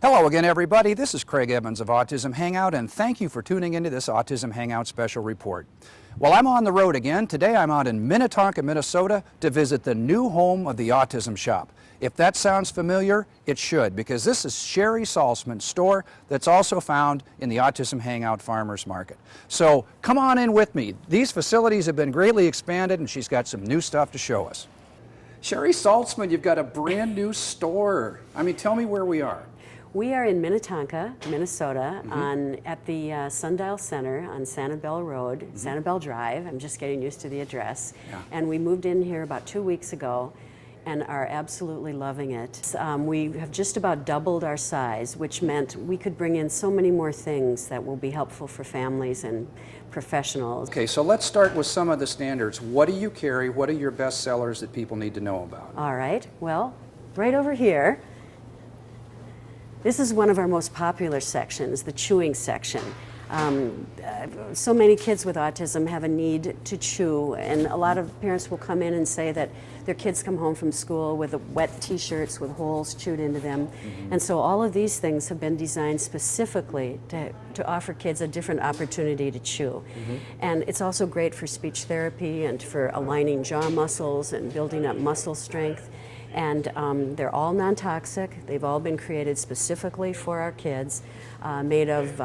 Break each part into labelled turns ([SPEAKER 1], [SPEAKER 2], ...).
[SPEAKER 1] Hello again, everybody. This is Craig Evans of Autism Hangout, and thank you for tuning into this Autism Hangout special report. Well, I'm on the road again. Today I'm out in Minnetonka, Minnesota to visit the new home of the Autism Shop. If that sounds familiar, it should, because this is Sherry Salzman's store that's also found in the Autism Hangout Farmers Market. So come on in with me. These facilities have been greatly expanded, and she's got some new stuff to show us. Sherry Salzman, you've got a brand new store. I mean, tell me where we are.
[SPEAKER 2] We are in Minnetonka, Minnesota, at the Sundial Center on Sanibel Road, Sanibel Drive. I'm just getting used to the address.
[SPEAKER 1] Yeah.
[SPEAKER 2] And we moved in here about 2 weeks ago and are absolutely loving it. We have just about doubled our size, which meant we could bring in so many more things that will be helpful for families and professionals.
[SPEAKER 1] Okay, so let's start with some of the standards. What do you carry? What are your best sellers that people need to know about?
[SPEAKER 2] All right, well, right over here, this is one of our most popular sections, the chewing section. So many kids with autism have a need to chew, and a lot of parents will come in and say that their kids come home from school with wet t-shirts with holes chewed into them. And so all of these things have been designed specifically to offer kids a different opportunity to chew. And it's also great for speech therapy and for aligning jaw muscles and building up muscle strength. And they're all non-toxic. They've all been created specifically for our kids, made of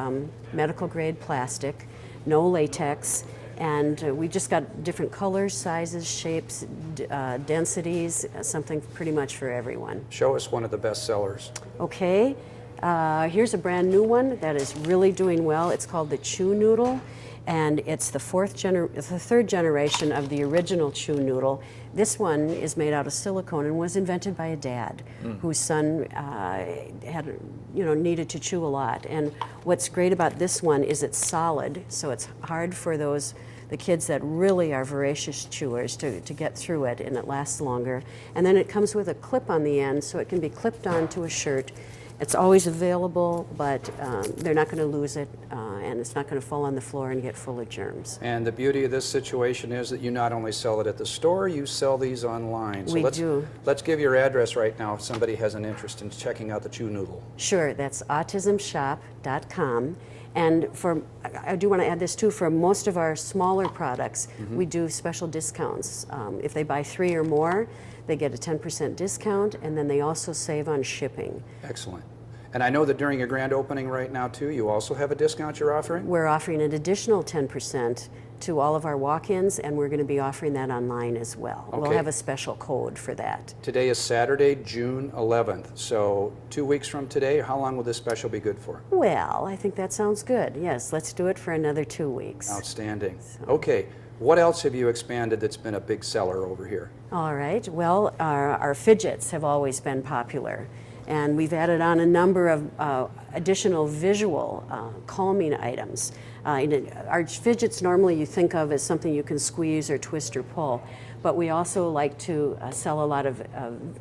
[SPEAKER 2] medical grade plastic, no latex, and we just got different colors, sizes, shapes, densities, something pretty much for everyone.
[SPEAKER 1] Show us one of the best sellers.
[SPEAKER 2] Okay, here's a brand new one that is really doing well. It's called the Chew Noodle, and it's the third generation of the original Chew Noodle. This one is made out of silicone and was invented by a dad whose son needed to chew a lot. And what's great about this one is it's solid, so it's hard for the kids that really are voracious chewers to get through it, and it lasts longer. And then it comes with a clip on the end, so it can be clipped onto a shirt. It's always available, but they're not going to lose it, and it's not going to fall on the floor and get full of germs.
[SPEAKER 1] And the beauty of this situation is that you not only sell it at the store, you sell these online. So
[SPEAKER 2] We do.
[SPEAKER 1] Let's give your address right now if somebody has an interest in checking out the Chew Noodle.
[SPEAKER 2] Sure, that's autismshop.com. And I do want to add this too, for most of our smaller products, we do special discounts. If they buy 3 or more, they get a 10% discount, and then they also save on shipping.
[SPEAKER 1] Excellent. And I know that during your grand opening right now too, you also have a discount you're offering?
[SPEAKER 2] We're offering an additional 10% to all of our walk-ins, and we're going to be offering that online as well.
[SPEAKER 1] Okay.
[SPEAKER 2] We'll have a special code for that.
[SPEAKER 1] Today is Saturday, June 11th. So 2 weeks from today, how long will this special be good for?
[SPEAKER 2] Well, I think that sounds good. Yes, let's do it for another 2 weeks.
[SPEAKER 1] Outstanding. Okay, what else have you expanded that's been a big seller over here?
[SPEAKER 2] All right, well, our fidgets have always been popular, and we've added on a number of additional visual calming items. Our fidgets normally you think of as something you can squeeze or twist or pull, but we also like to sell a lot of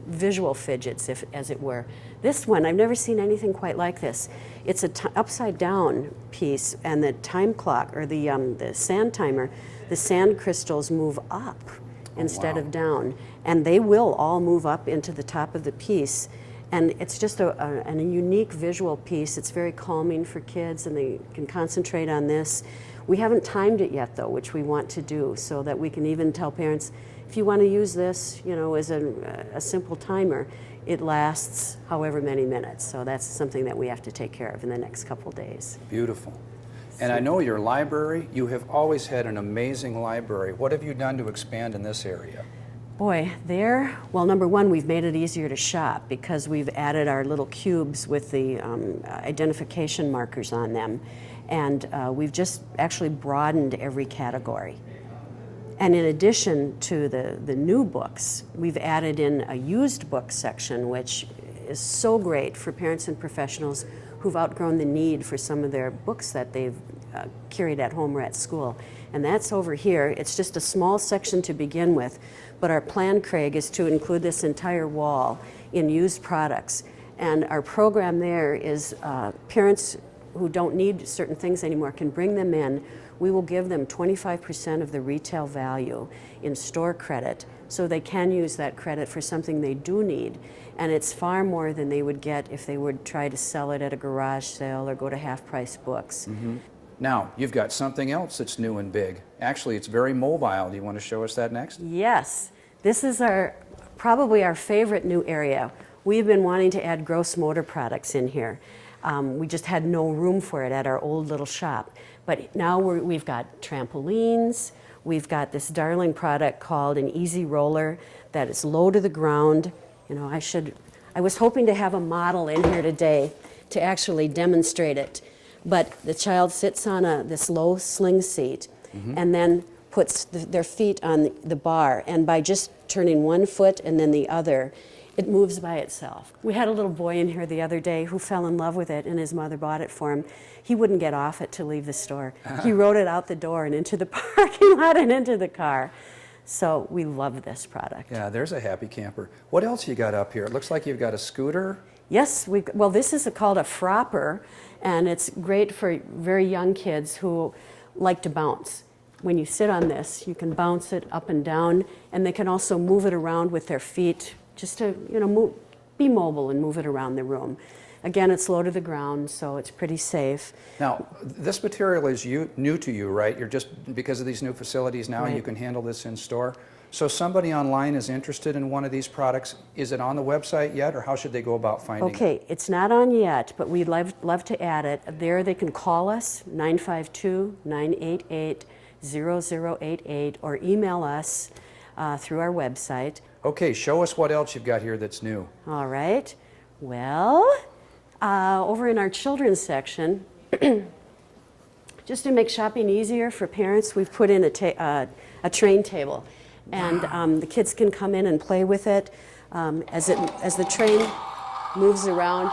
[SPEAKER 2] visual fidgets, as it were. This one, I've never seen anything quite like this. It's a upside down piece, and the time clock, or the sand timer, the sand crystals move up instead of down, and they will all move up into the top of the piece. And it's just a unique visual piece. It's very calming for kids, and they can concentrate on this. We haven't timed it yet, though, which we want to do, so that we can even tell parents, if you want to use this, as a simple timer, it lasts however many minutes. So that's something that we have to take care of in the next couple days.
[SPEAKER 1] Beautiful. And I know your library, you have always had an amazing library. What have you done to expand in this area?
[SPEAKER 2] Boy, well, number one, we've made it easier to shop because we've added our little cubes with the identification markers on them. And we've just actually broadened every category. And in addition to the new books, we've added in a used book section, which is so great for parents and professionals who've outgrown the need for some of their books that they've carried at home or at school. And that's over here. It's just a small section to begin with, but our plan, Craig, is to include this entire wall in used products. And our program there is parents who don't need certain things anymore can bring them in. We will give them 25% of the retail value in store credit, so they can use that credit for something they do need. And it's far more than they would get if they would try to sell it at a garage sale or go to half-price books.
[SPEAKER 1] Mm-hmm. Now, you've got something else that's new and big. Actually, it's very mobile. Do you want to show us that next?
[SPEAKER 2] Yes. This is probably our favorite new area. We've been wanting to add gross motor products in here. We just had no room for it at our old little shop. But now we've got trampolines. We've got this darling product called an Easy Roller that is low to the ground. You know, I was hoping to have a model in here today to actually demonstrate it. But the child sits on this low sling seat and then puts their feet on the bar. And by just turning one foot and then the other, it moves by itself. We had a little boy in here the other day who fell in love with it, and his mother bought it for him. He wouldn't get off it to leave the store. He rode it out the door and into the parking lot and into the car. So we love this product.
[SPEAKER 1] Yeah, there's a happy camper. What else you got up here? It looks like you've got a scooter.
[SPEAKER 2] Yes, well, this is called a fropper, and it's great for very young kids who like to bounce. When you sit on this, you can bounce it up and down, and they can also move it around with their feet, just to, you know, be mobile and move it around the room. Again, it's low to the ground, so it's pretty safe.
[SPEAKER 1] Now, this material is new to you, right? You're just, because of these new facilities now,
[SPEAKER 2] Right.
[SPEAKER 1] You can handle this in store. So somebody online is interested in one of these products. Is it on the website yet, or how should they go about finding it?
[SPEAKER 2] Okay, it's not on yet, but we'd love to add it. There they can call us, 952-988-0088, or email us through our website.
[SPEAKER 1] Okay, show us what else you've got here that's new.
[SPEAKER 2] All right. Well, over in our children's section, just to make shopping easier for parents, we've put in a train table. And the kids can come in and play with it. As the train moves around,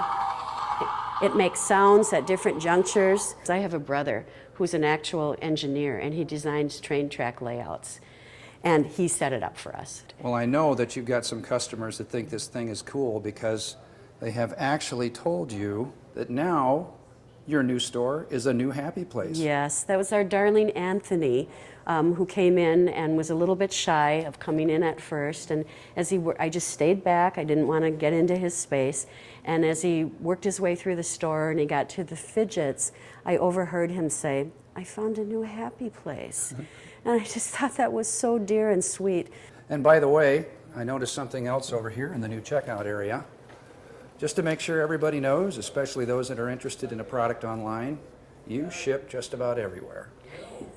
[SPEAKER 2] it makes sounds at different junctures. I have a brother who's an actual engineer, and he designs train track layouts. And he set it up for us.
[SPEAKER 1] Well, I know that you've got some customers that think this thing is cool because they have actually told you that now your new store is a new happy place.
[SPEAKER 2] Yes, that was our darling Anthony, who came in and was a little bit shy of coming in at first. And as I just stayed back. I didn't want to get into his space. And as he worked his way through the store and he got to the fidgets, I overheard him say, "I found a new happy place." And I just thought that was so dear and sweet.
[SPEAKER 1] And by the way, I noticed something else over here in the new checkout area. Just to make sure everybody knows, especially those that are interested in a product online, you ship just about everywhere.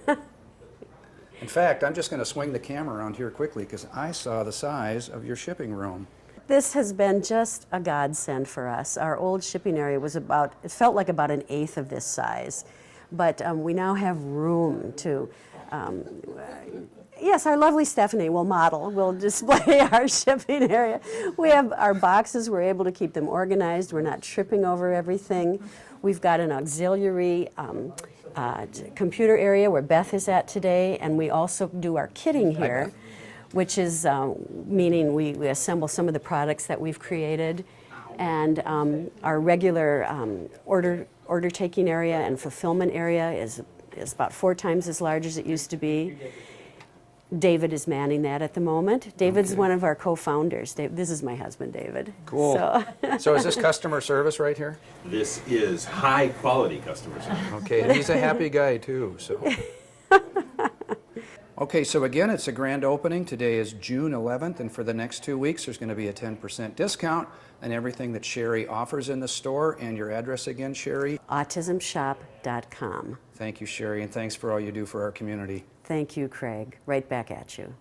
[SPEAKER 1] In fact, I'm just going to swing the camera around here quickly because I saw the size of your shipping room.
[SPEAKER 2] This has been just a godsend for us. Our old shipping area was it felt like about 1/8 of this size. But we now have room to, yes, our lovely Stephanie will model, will display our shipping area. We have our boxes, we're able to keep them organized, we're not tripping over everything. We've got an auxiliary computer area where Beth is at today, and we also do our kitting here, which is meaning we assemble some of the products that we've created, and our regular order taking area and fulfillment area is about 4 times as large as it used to be. David is manning that at the moment. David's one of our co-founders. This is my husband, David.
[SPEAKER 1] Cool. So is this customer service right here?
[SPEAKER 3] This is high quality customer service.
[SPEAKER 1] Okay, and he's a happy guy too, so. Okay, so again, it's a grand opening. Today is June 11th, and for the next 2 weeks, there's going to be a 10% discount on everything that Sherry offers in the store. And your address again, Sherry?
[SPEAKER 2] Autismshop.com.
[SPEAKER 1] Thank you, Sherry, and thanks for all you do for our community.
[SPEAKER 2] Thank you, Craig. Right back at you.